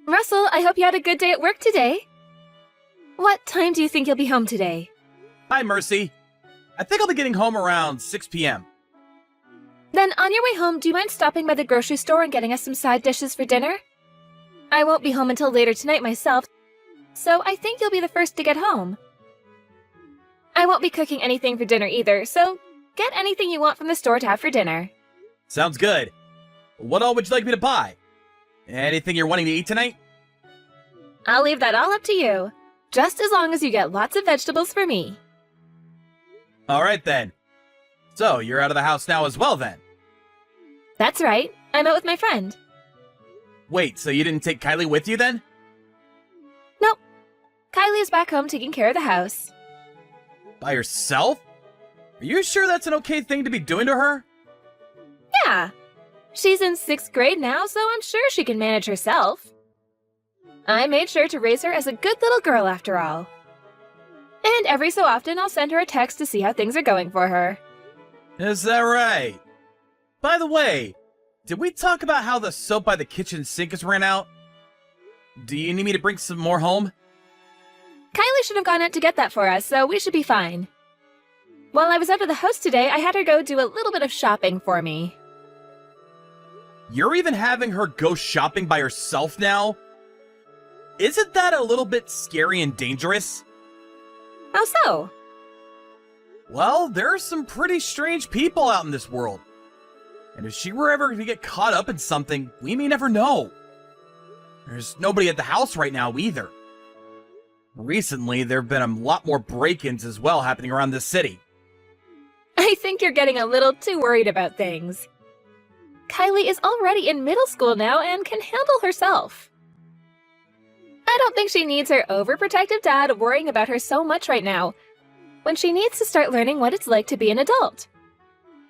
Russell, I hope you had a good day at work today. What time do you think you'll be home today? Hi, Mercy. I think I'll be getting home around 6 p.m. Then on your way home, do you mind stopping by the grocery store and getting us some side dishes for dinner? I won't be home until later tonight myself, so I think you'll be the first to get home. I won't be cooking anything for dinner either, so get anything you want from the store to have for dinner. Sounds good. What all would you like me to buy? Anything you're wanting to eat tonight? I'll leave that all up to you, just as long as you get lots of vegetables for me. Alright then. So, you're out of the house now as well then? That's right. I'm out with my friend. Wait, so you didn't take Kylie with you then? Nope. Kylie is back home taking care of the house. By herself? Are you sure that's an okay thing to be doing to her? Yeah. She's in 6th grade now, so I'm sure she can manage herself. I made sure to raise her as a good little girl after all. And every so often I'll send her a text to see how things are going for her. Is that right? By the way, did we talk about how the soap by the kitchen sink has ran out? Do you need me to bring some more home? Kylie should have gone out to get that for us, so we should be fine. While I was out of the house today, I had her go do a little bit of shopping for me. You're even having her go shopping by herself now? Isn't that a little bit scary and dangerous? How so? Well, there are some pretty strange people out in this world. And if she were ever to get caught up in something, we may never know. There's nobody at the house right now either. Recently, there have been a lot more break-ins as well happening around this city. I think you're getting a little too worried about things. Kylie is already in middle school now and can handle herself. I don't think she needs her overprotective dad worrying about her so much right now, when she needs to start learning what it's like to be an adult.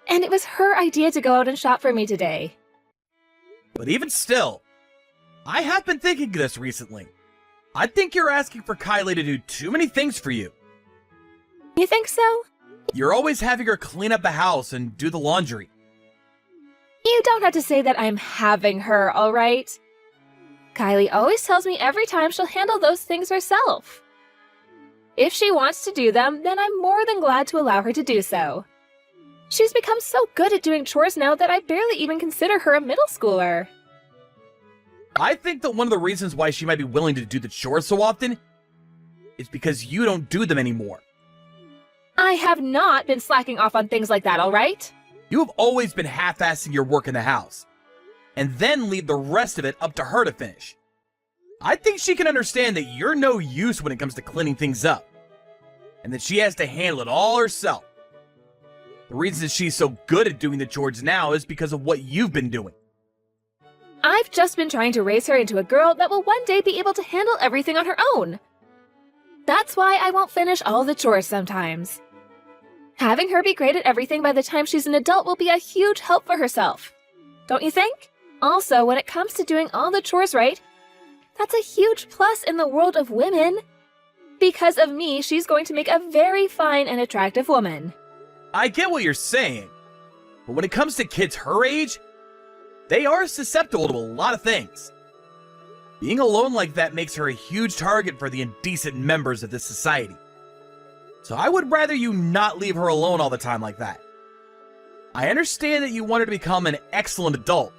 And it was her idea to go out and shop for me today. But even still, I have been thinking this recently. I think you're asking for Kylie to do too many things for you. You think so? You're always having her clean up the house and do the laundry. You don't have to say that I'm having her, all right? Kylie always tells me every time she'll handle those things herself. If she wants to do them, then I'm more than glad to allow her to do so. She's become so good at doing chores now that I barely even consider her a middle schooler. I think that one of the reasons why she might be willing to do the chores so often is because you don't do them anymore. I have not been slacking off on things like that, all right? You have always been half-assing your work in the house, and then leave the rest of it up to her to finish. I think she can understand that you're no use when it comes to cleaning things up, and that she has to handle it all herself. The reason she's so good at doing the chores now is because of what you've been doing. I've just been trying to raise her into a girl that will one day be able to handle everything on her own. That's why I won't finish all the chores sometimes. Having her be great at everything by the time she's an adult will be a huge help for herself. Don't you think? Also, when it comes to doing all the chores right, that's a huge plus in the world of women. Because of me, she's going to make a very fine and attractive woman. I get what you're saying, but when it comes to kids her age, they are susceptible to a lot of things. Being alone like that makes her a huge target for the indecent members of this society. So I would rather you not leave her alone all the time like that. I understand that you want her to become an excellent adult,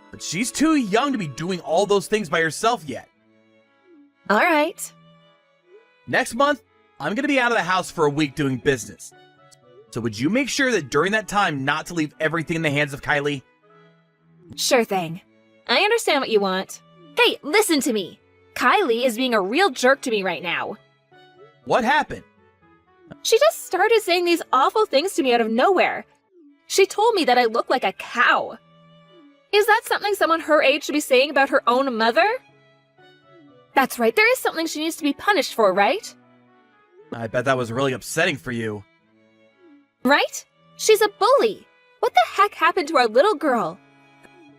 but she's too young to be doing all those things by herself yet. All right. Next month, I'm going to be out of the house for a week doing business. So would you make sure that during that time not to leave everything in the hands of Kylie? Sure thing. I understand what you want. Hey, listen to me. Kylie is being a real jerk to me right now. What happened? She just started saying these awful things to me out of nowhere. She told me that I look like a cow. Is that something someone her age should be saying about her own mother? That's right, there is something she needs to be punished for, right? I bet that was really upsetting for you. Right? She's a bully. What the heck happened to our little girl?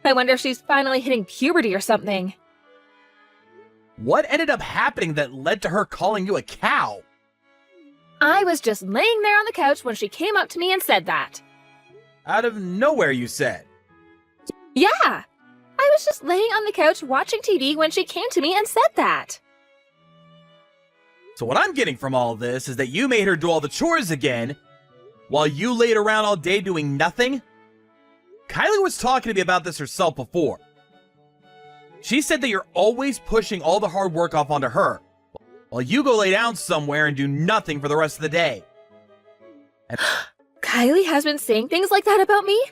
I wonder if she's finally hitting puberty or something. What ended up happening that led to her calling you a cow? I was just laying there on the couch when she came up to me and said that. Out of nowhere, you said. Yeah! I I was just laying on the couch watching TV when she came to me and said that. So what I'm getting from all this is that you made her do all the chores again, while you laid around all day doing nothing? Kylie was talking to me about this herself before. She said that you're always pushing all the hard work off onto her, while you go lay down somewhere and do nothing for the rest of the day. And Kylie has been saying things like that about me?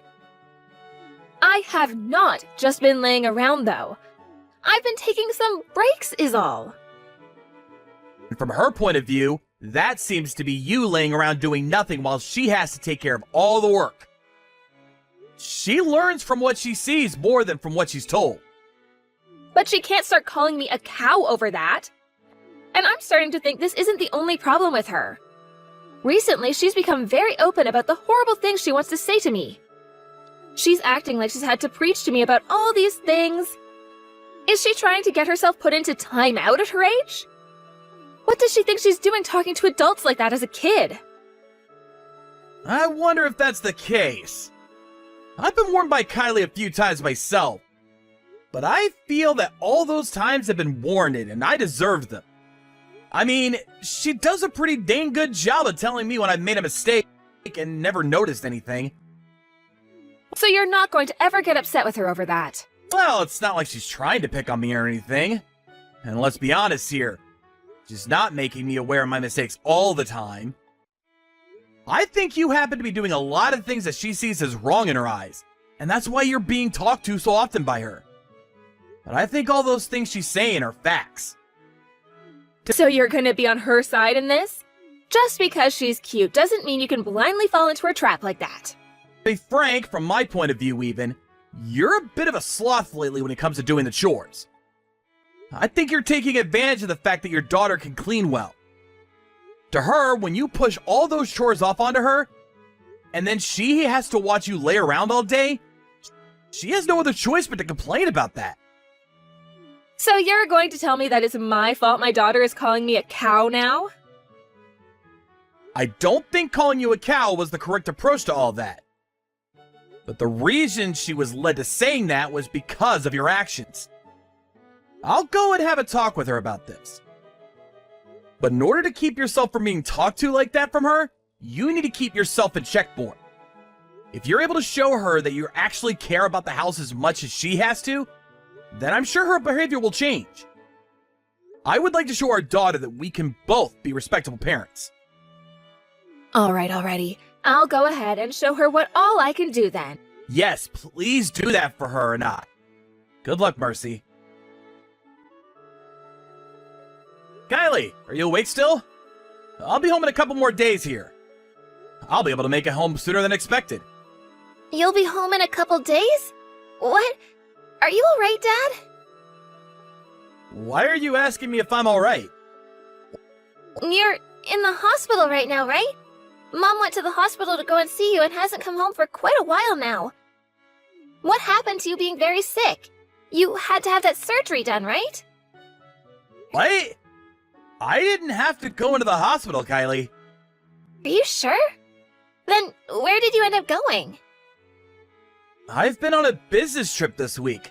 I have not just been laying around, though. I've been taking some breaks is all. from her point of view, that seems to be you laying around doing nothing while she has to take care of all the work. She learns from what she sees more than from what she's told. But she can't start calling me a cow over that. And I'm starting to think this isn't the only problem with her. Recently, she's become very open about the horrible things she wants to say to me. She's acting like she's had to preach to me about all these things. Is she trying to get herself put into time out at her age? What does she think she's doing talking to adults like that as a kid? I wonder if that's the case. I've been warned by Kylie a few times myself, but I feel that all those times have been warranted and I deserved them. I mean, she does a pretty dang good job of telling me when I've made a mistake and never noticed anything. So you're not going to ever get upset with her over that? Well, it's not like she's trying to pick on me or anything. And let's be honest here, she's not making me aware of my mistakes all the time. I think you happen to be doing a lot of things that she sees as wrong in her eyes, and that's why you're being talked to so often by her. But I think all those things she's saying are facts. So you're going to be on her side in this? Just because she's cute doesn't mean you can blindly fall into her trap like that. To be frank, from my point of view even, you're a bit of a sloth lately when it comes to doing the chores. I think you're taking advantage of the fact that your daughter can clean well. To her, when you push all those chores off onto her, and then she has to watch you lay around all day, she has no other choice but to complain about that. So you're going to tell me that it's my fault my daughter is calling me a cow now? I don't think calling you a cow was the correct approach to all that. But the reason she was led to saying that was because of your actions. I'll go and have a talk with her about this. But in order to keep yourself from being talked to like that from her, you need to keep yourself in check more. If you're able to show her that you actually care about the house as much as she has to, then I'm sure her behavior will change. I would like to show our daughter that we can both be respectable parents. Alrighty. I'll go ahead and show her what all I can do then. Yes, please do that for her and I. Good luck, Mercy. Kylie, are you awake still? I'll be home in a couple more days here. I'll be able to make it home sooner than expected. You'll be home in a couple days? What? Are you alright, Dad? Why are you asking me if I'm alright? You're in the hospital right now, right? Mom went to the hospital to go and see you and hasn't come home for quite a while now. What happened to you being very sick? You had to have that surgery done, right? What? I didn't have to go into the hospital, Kylie. Are you sure? Then where did you end up going? I've been on a business trip this week.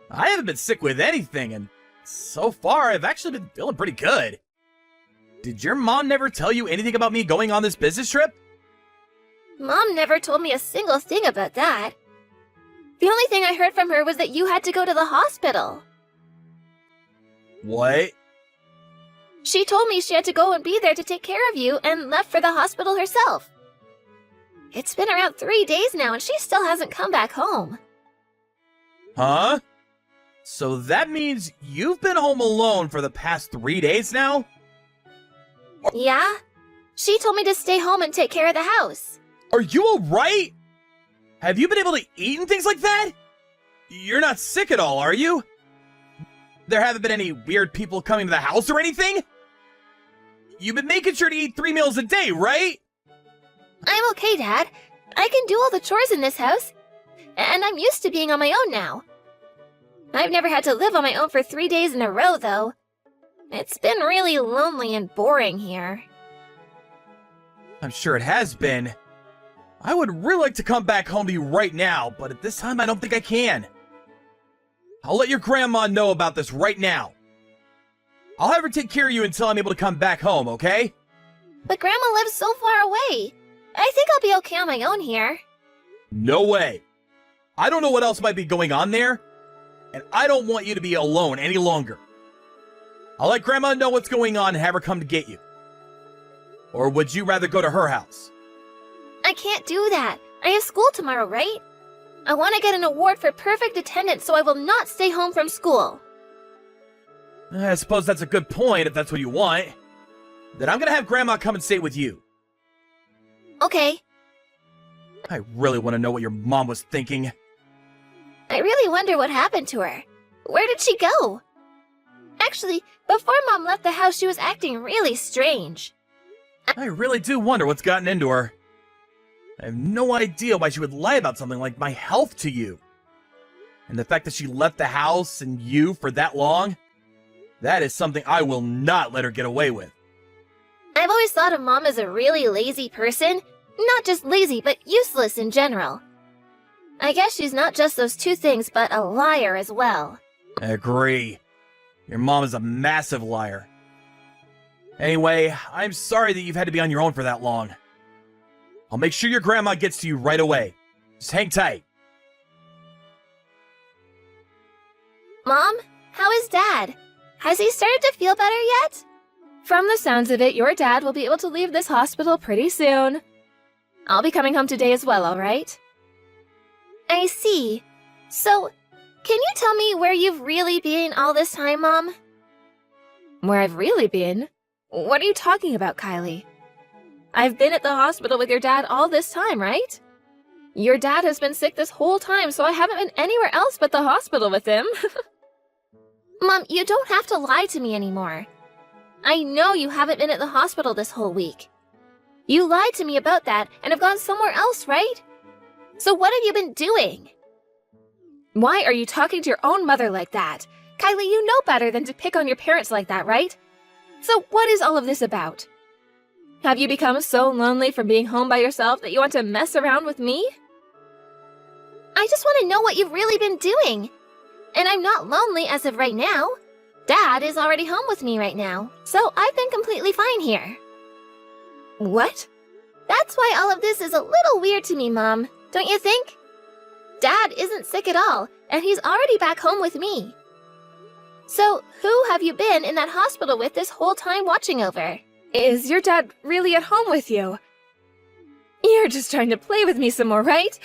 I haven't been sick with anything, and so far I've actually been feeling pretty good. Did your mom never tell you anything about me going on this business trip? Mom never told me a single thing about that. The only thing I heard from her was that you had to go to the hospital. What? She told me she had to go and be there to take care of you and left for the hospital herself. It's been around 3 days now and she still hasn't come back home. Huh? So that means you've been home alone for the past 3 days now? Yeah? She told me to stay home and take care of the house. Are you alright? Have you been able to eat and things like that? You're not sick at all, are you? There haven't been any weird people coming to the house or anything? You've been making sure to eat 3 meals a day, right? I'm okay, Dad. I can do all the chores in this house. And I'm used to being on my own now. I've never had to live on my own for 3 days in a row, though. It's been really lonely and boring here. I'm sure it has been. I would really like to come back home to you right now, but at this time I don't think I can. I'll let your grandma know about this right now. I'll have her take care of you until I'm able to come back home, okay? But Grandma lives so far away. I think I'll be okay on my own here. No way. I don't know what else might be going on there, and I don't want you to be alone any longer. I'll let Grandma know what's going on and have her come to get you. Or would you rather go to her house? I can't do that. I have school tomorrow, right? I want to get an award for perfect attendance, so I will not stay home from school. I suppose that's a good point if that's what you want. Then I'm gonna have Grandma come and stay with you. Okay. I really want to know what your mom was thinking. I really wonder what happened to her. Where did she go? Actually, before Mom left the house, she was acting really strange. I really do wonder what's gotten into her. I have no idea why she would lie about something like my health to you. And the fact that she left the house and you for that long, that is something I will not let her get away with. I've always thought of Mom as a really lazy person. Not just lazy, but useless in general. I guess she's not just those two things, but a liar as well. I agree. Your mom is a massive liar. Anyway, I'm sorry that you've had to be on your own for that long. I'll make sure your grandma gets to you right away. Just hang tight. Mom, how is Dad? Has he started to feel better yet? From the sounds of it, your dad will be able to leave this hospital pretty soon. I'll be coming home today as well, alright? I see. So, can you tell me where you've really been all this time, Mom? Where I've really been? What are you talking about, Kylie? I've been at the hospital with your dad all this time, right? Your dad has been sick this whole time, so I haven't been anywhere else but the hospital with him. Mom, you don't have to lie to me anymore. I know you haven't been at the hospital this whole week. You lied to me about that and have gone somewhere else, right? So what have you been doing? Why are you talking to your own mother like that? Kylie, you know better than to pick on your parents like that, right? So what is all of this about? Have you become so lonely from being home by yourself that you want to mess around with me? I just want to know what you've really been doing. And I'm not lonely as of right now. Dad is already home with me right now, so I've been completely fine here. What? That's why all of this is a little weird to me, Mom, don't you think? Dad isn't sick at all, and he's already back home with me. So, who have you been in that hospital with this whole time watching over? Is your dad really at home with you? You're just trying to play with me some more, right?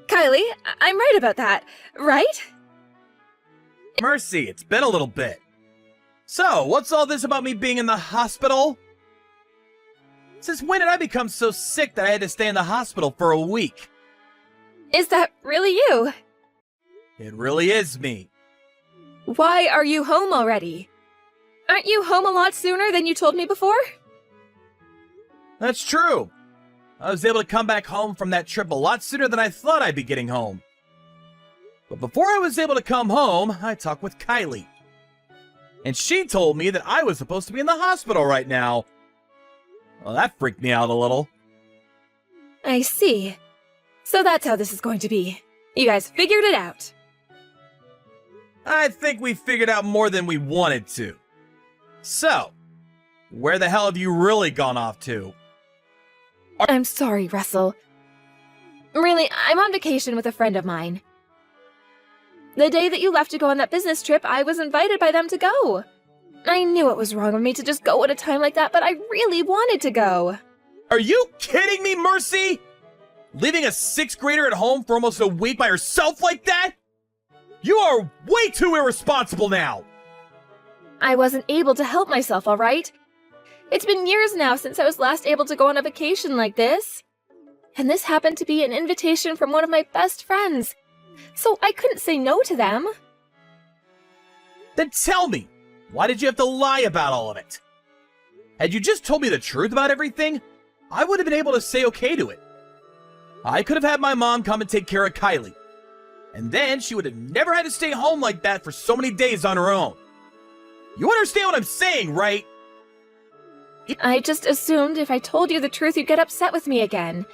Kylie, I'm right about that, right? Mercy, it's been a little bit. So, what's all this about me being in the hospital? Since when did I become so sick that I had to stay in the hospital for a week? Is that really you? It really is me. Why are you home already? Aren't you home a lot sooner than you told me before? That's true. I was able to come back home from that trip a lot sooner than I thought I'd be getting home. But before I was able to come home, I talked with Kylie. And she told me that I was supposed to be in the hospital right now. Well, that freaked me out a little. I see. So that's how this is going to be. You guys figured it out. I think we figured out more than we wanted to. So, where the hell have you really gone off to? I'm sorry, Russell. Really, I'm on vacation with a friend of mine. The day that you left to go on that business trip, I was invited by them to go. I knew it was wrong of me to just go at a time like that, but I really wanted to go. Are you kidding me, Mercy? Leaving a 6th grader at home for almost a week by herself like that? You are way too irresponsible now! I wasn't able to help myself, alright? It's been years now since I was last able to go on a vacation like this. And this happened to be an invitation from one of my best friends. So I couldn't say no to them. Then tell me, why did you have to lie about all of it? Had you just told me the truth about everything, I would have been able to say okay to it. I could have had my mom come and take care of Kylie. And then she would have never had to stay home like that for so many days on her own. You understand what I'm saying, right? I just assumed if I told you the truth, you'd get upset with me again.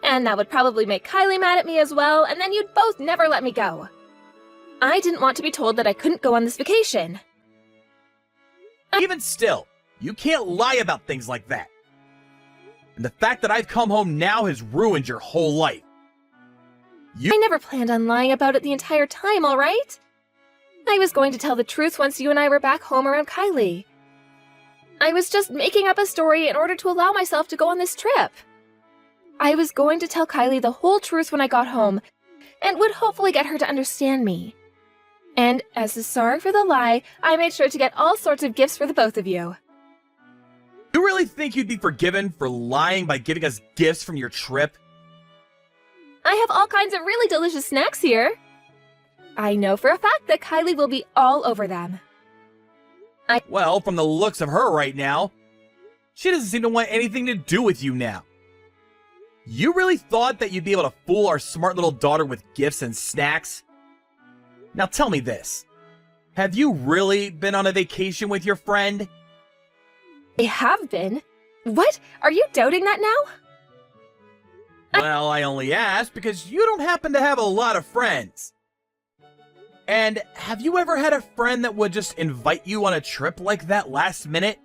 And that would probably make Kylie mad at me as well, and then you'd both never let me go. I didn't want to be told that I couldn't go on this vacation. Even still, you can't lie about things like that. And the fact that I've come home now has ruined your whole life. I never planned on lying about it the entire time, all right? I was going to tell the truth once you and I were back home around Kylie. I was just making up a story in order to allow myself to go on this trip. I was going to tell Kylie the whole truth when I got home, and would hopefully get her to understand me. And as a sorry for the lie, I made sure to get all sorts of gifts for the both of you. You really think you'd be forgiven for lying by giving us gifts from your trip? I have all kinds of really delicious snacks here. I know for a fact that Kylie will be all over them. Well, from the looks of her right now, she doesn't seem to want anything to do with you now. You really thought that you'd be able to fool our smart little daughter with gifts and snacks? Now tell me this. Have you really been on a vacation with your friend? They have been. What? Are you doubting that now? Well, I only asked because you don't happen to have a lot of friends. And have you ever had a friend that would just invite you on a trip like that last minute?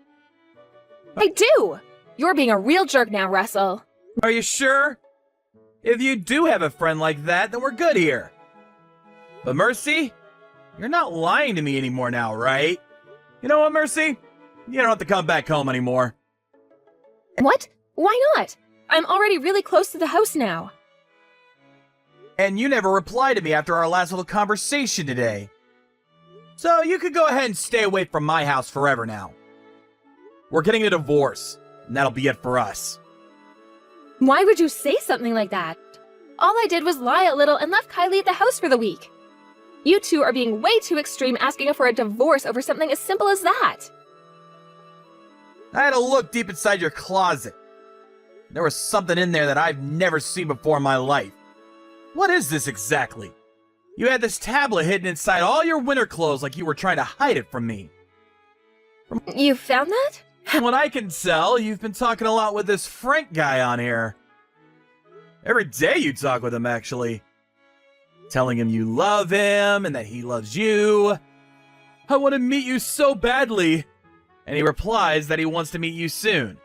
I do! You're being a real jerk now, Russell. Are you sure? If you do have a friend like that, then we're good here. But Mercy, you're not lying to me anymore now, right? You know what, Mercy? You don't have to come back home anymore. What? Why not? I'm already really close to the house now. And you never replied to me after our last little conversation today. So you could go ahead and stay away from my house forever now. We're getting a divorce, and that'll be it for us. Why would you say something like that? All I did was lie a little and left Kylie at the house for the week. You two are being way too extreme asking for a divorce over something as simple as that. I had a look deep inside your closet. There was something in there that I've never seen before in my life. What is this exactly? You had this tablet hidden inside all your winter clothes like you were trying to hide it from me. You found that? From what I can tell, you've been talking a lot with this Frank guy on here. Every day you talk with him, actually. Telling him you love him and that he loves you. I want to meet you so badly. And he replies that he wants to meet you soon.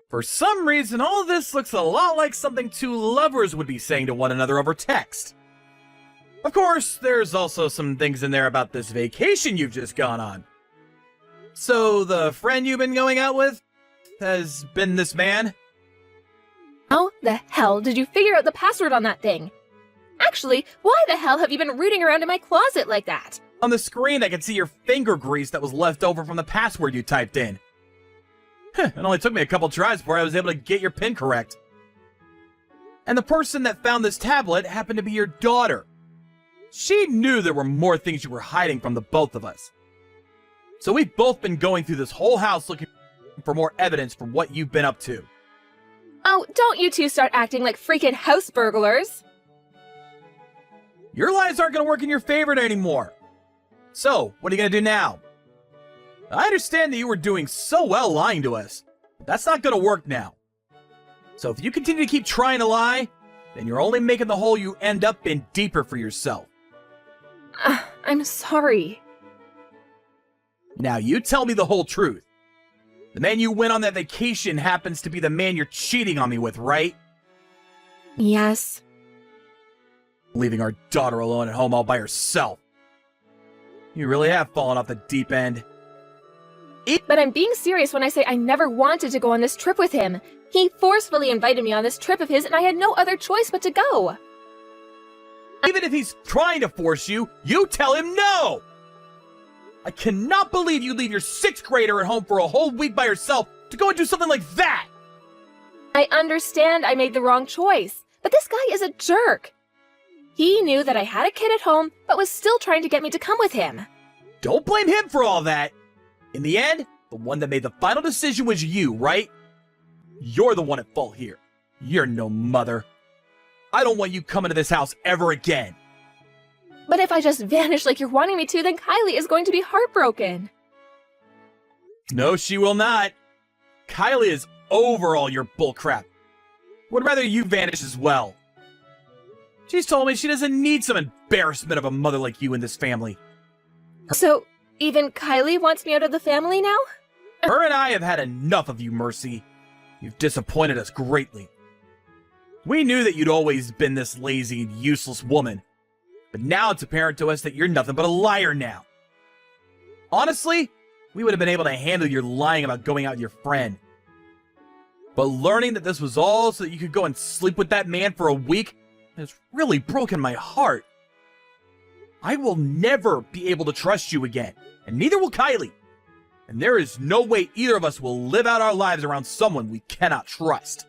For some reason, all of this looks a lot like something two lovers would be saying to one another over text. Of course, there's also some things in there about this vacation you've just gone on. So, the friend you've been going out with has been this man? How the hell did you figure out the password on that thing? Actually, why the hell have you been rooting around in my closet like that? On the screen, I can see your finger grease that was left over from the password you typed in. It only took me a couple tries before I was able to get your PIN correct. And the person that found this tablet happened to be your daughter. She knew there were more things you were hiding from the both of us. So we've both been going through this whole house looking for more evidence for what you've been up to. Oh, don't you two start acting like freaking house burglars. Your lies aren't going to work in your favor anymore. So, what are you going to do now? I understand that you were doing so well lying to us, but that's not going to work now. So if you continue to keep trying to lie, then you're only making the hole you end up in deeper for yourself. I'm sorry. Now you tell me the whole truth. The man you went on that vacation happens to be the man you're cheating on me with, right? Yes. Leaving our daughter alone at home all by herself. You really have fallen off the deep end. But I'm being serious when I say I never wanted to go on this trip with him. He forcefully invited me on this trip of his, and I had no other choice but to go. Even if he's trying to force you, you tell him no! I cannot believe you leave your 6th grader at home for a whole week by herself to go and do something like that! I understand I made the wrong choice, but this guy is a jerk. He knew that I had a kid at home, but was still trying to get me to come with him. Don't blame him for all that! In the end, the one that made the final decision was you, right? You're the one at fault here. You're no mother. I don't want you coming to this house ever again. But if I just vanish like you're wanting me to, then Kylie is going to be heartbroken. No, she will not. Kylie is over all your bullcrap. Would rather you vanish as well. She's told me she doesn't need some embarrassment embarrassment of a mother like you in this family. So, even Kylie wants me out of the family now? Her and I have had enough of you, Mercy. You've disappointed us greatly. We knew that you'd always been this lazy and useless woman, but now it's apparent to us that you're nothing but a liar now. Honestly, we would have been able to handle your lying about going out with your friend. But learning that this was all so that you could go and sleep with that man for a week has really broken my heart. I will never be able to trust you again, and neither will Kylie. And there is no way either of us will live out our lives around someone we cannot trust.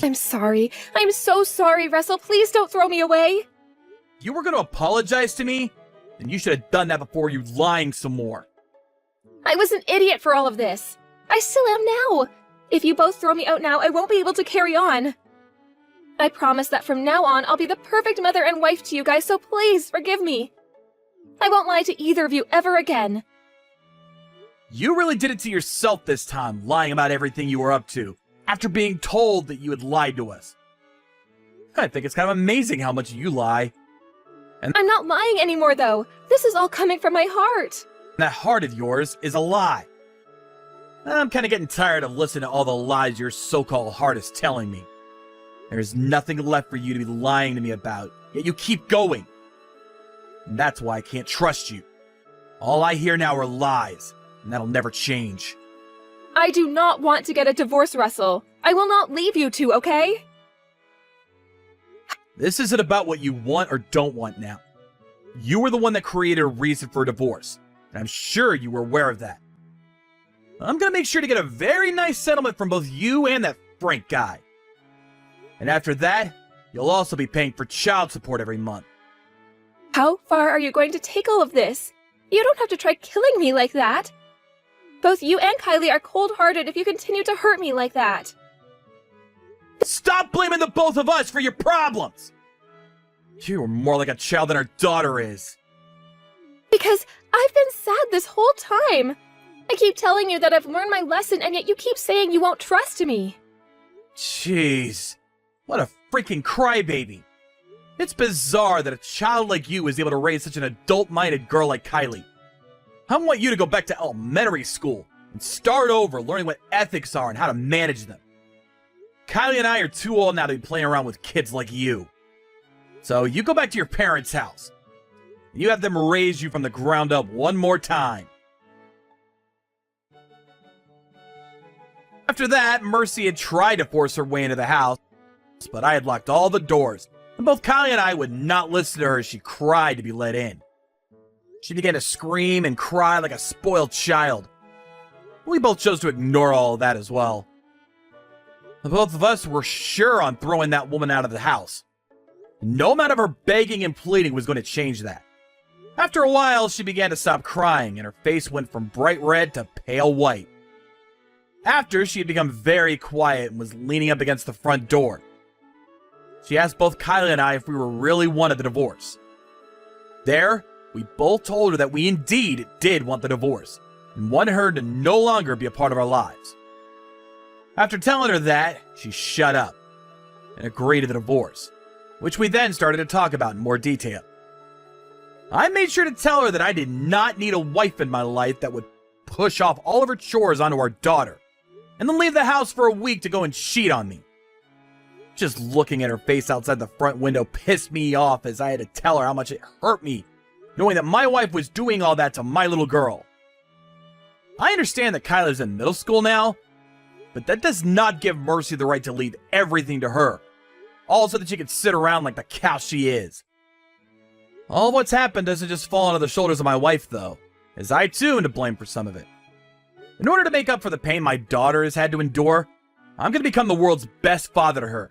I'm sorry. I'm so sorry, Russell. Please don't throw me away. You were going to apologize to me? Then you should have done that before you lying some more. I was an idiot for all of this. I still am now. If you both throw me out now, I won't be able to carry on. I promise that from now on, I'll be the perfect mother and wife to you guys, so please forgive me. I won't lie to either of you ever again. You really did it to yourself this time, lying about everything you were up to, after being told that you had lied to us. I think it's kind of amazing how much you lie. And I'm not lying anymore, though. This is all coming from my heart. that heart of yours is a lie. I'm kind of getting tired of listening to all the lies your so-called heart is telling me. There's nothing left for you to be lying to me about, yet you keep going. And that's why I can't trust you. All I hear now are lies, and that'll never change. I do not want to get a divorce, Russell. I will not leave you two, okay? This isn't about what you want or don't want now. You were the one that created a reason for a divorce, and I'm sure you were aware of that. I'm gonna make sure to get a very nice settlement from both you and that Frank guy. And after that, you'll also be paying for child support every month. How far are you going to take all of this? You don't have to try killing me like that. Both you and Kylie are cold-hearted if you continue to hurt me like that. Stop blaming the both of us for your problems! You are more like a child than our daughter is. Because I've been sad this whole time. I keep telling you that I've learned my lesson, and yet you keep saying you won't trust me. Jeez, what a freaking crybaby. It's bizarre that a child like you is able to raise such an adult-minded girl like Kylie. I want you to go back to elementary school and start over learning what ethics are and how to manage them. Kylie and I are too old now to be playing around with kids like you. So you go back to your parents' house. And you have them raise you from the ground up one more time. After that, Mercy had tried to force her way into the house, but I had locked all the doors, and both Kylie and I would not listen to her as she cried to be let in. She began to scream and cry like a spoiled child. We both chose to ignore all of that as well. The both of us were sure on throwing that woman out of the house. No amount of her begging and pleading was going to change that. After a while, she began to stop crying, and her face went from bright red to pale white. After, she had become very quiet and was leaning up against the front door. She asked both Kylie and I if we really wanted the divorce. There, we both told her that we indeed did want the divorce, and wanted her to no longer be a part of our lives. After telling her that, she shut up and agreed to the divorce, which we then started to talk about in more detail. I made sure to tell her that I did not need a wife in my life that would push off all of her chores onto our daughter, and then leave the house for a week to go and cheat on me. Just looking at her face outside the front window pissed me off, as I had to tell her how much it hurt me, knowing that my wife was doing all that to my little girl. I understand that Kylie's in middle school now, but that does not give Mercy the right to leave everything to her, all so that she can sit around like the cow she is. All of what's happened doesn't just fall onto the shoulders of my wife, though, as I too am to blame for some of it. In order to make up for the pain my daughter has had to endure, I'm going to become the world's best father to her.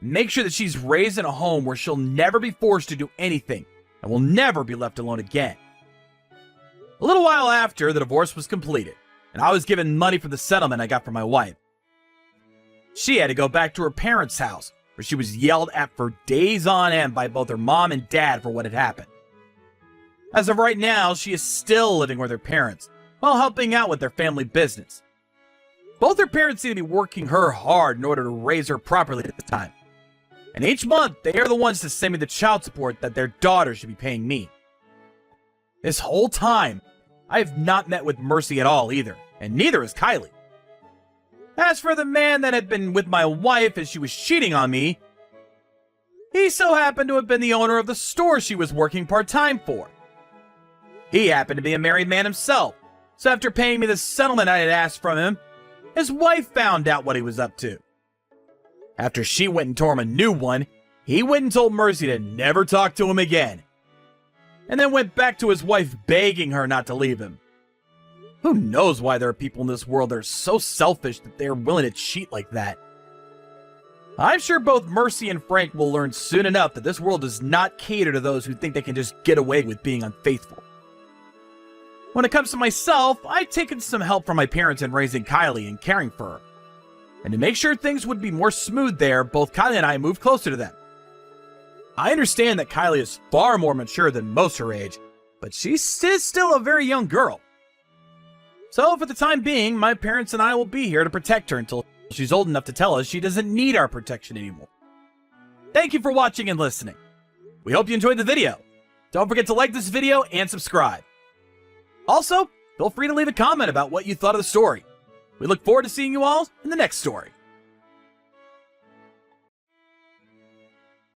Make sure that she's raised in a home where she'll never be forced to do anything and will never be left alone again. A little while after, the divorce was completed, and I was given money for the settlement I got from my wife. She had to go back to her parents' house, where she was yelled at for days on end by both her mom and dad for what had happened. As of right now, she is still living with her parents, while helping out with their family business. Both her parents seem to be working her hard in order to raise her properly at the time. And each month, they are the ones to send me the child support that their daughter should be paying me. This whole time, I have not met with Mercy at all either, and neither has Kylie. As for the man that had been with my wife as she was cheating on me, he so happened to have been the owner of the store she was working part-time for. He happened to be a married man himself, so after paying me the settlement I had asked from him, his wife found out what he was up to. After she went and tore him a new one, he went and told Mercy to never talk to him again, and then went back to his wife begging her not to leave him. Who knows why there are people in this world that are so selfish that they are willing to cheat like that? I'm sure both Mercy and Frank will learn soon enough that this world does not cater to those who think they can just get away with being unfaithful. When it comes to myself, I've taken some help from my parents in raising Kylie and caring for her. And to make sure things would be more smooth there, both Kylie and I moved closer to them. I understand that Kylie is far more mature than most her age, but she's still a very young girl. So for the time being, my parents and I will be here to protect her until she's old enough to tell us she doesn't need our protection anymore. Thank you for watching and listening. We hope you enjoyed the video. Don't forget to like this video and subscribe. Also, feel free to leave a comment about what you thought of the story. We look forward to seeing you all in the next story.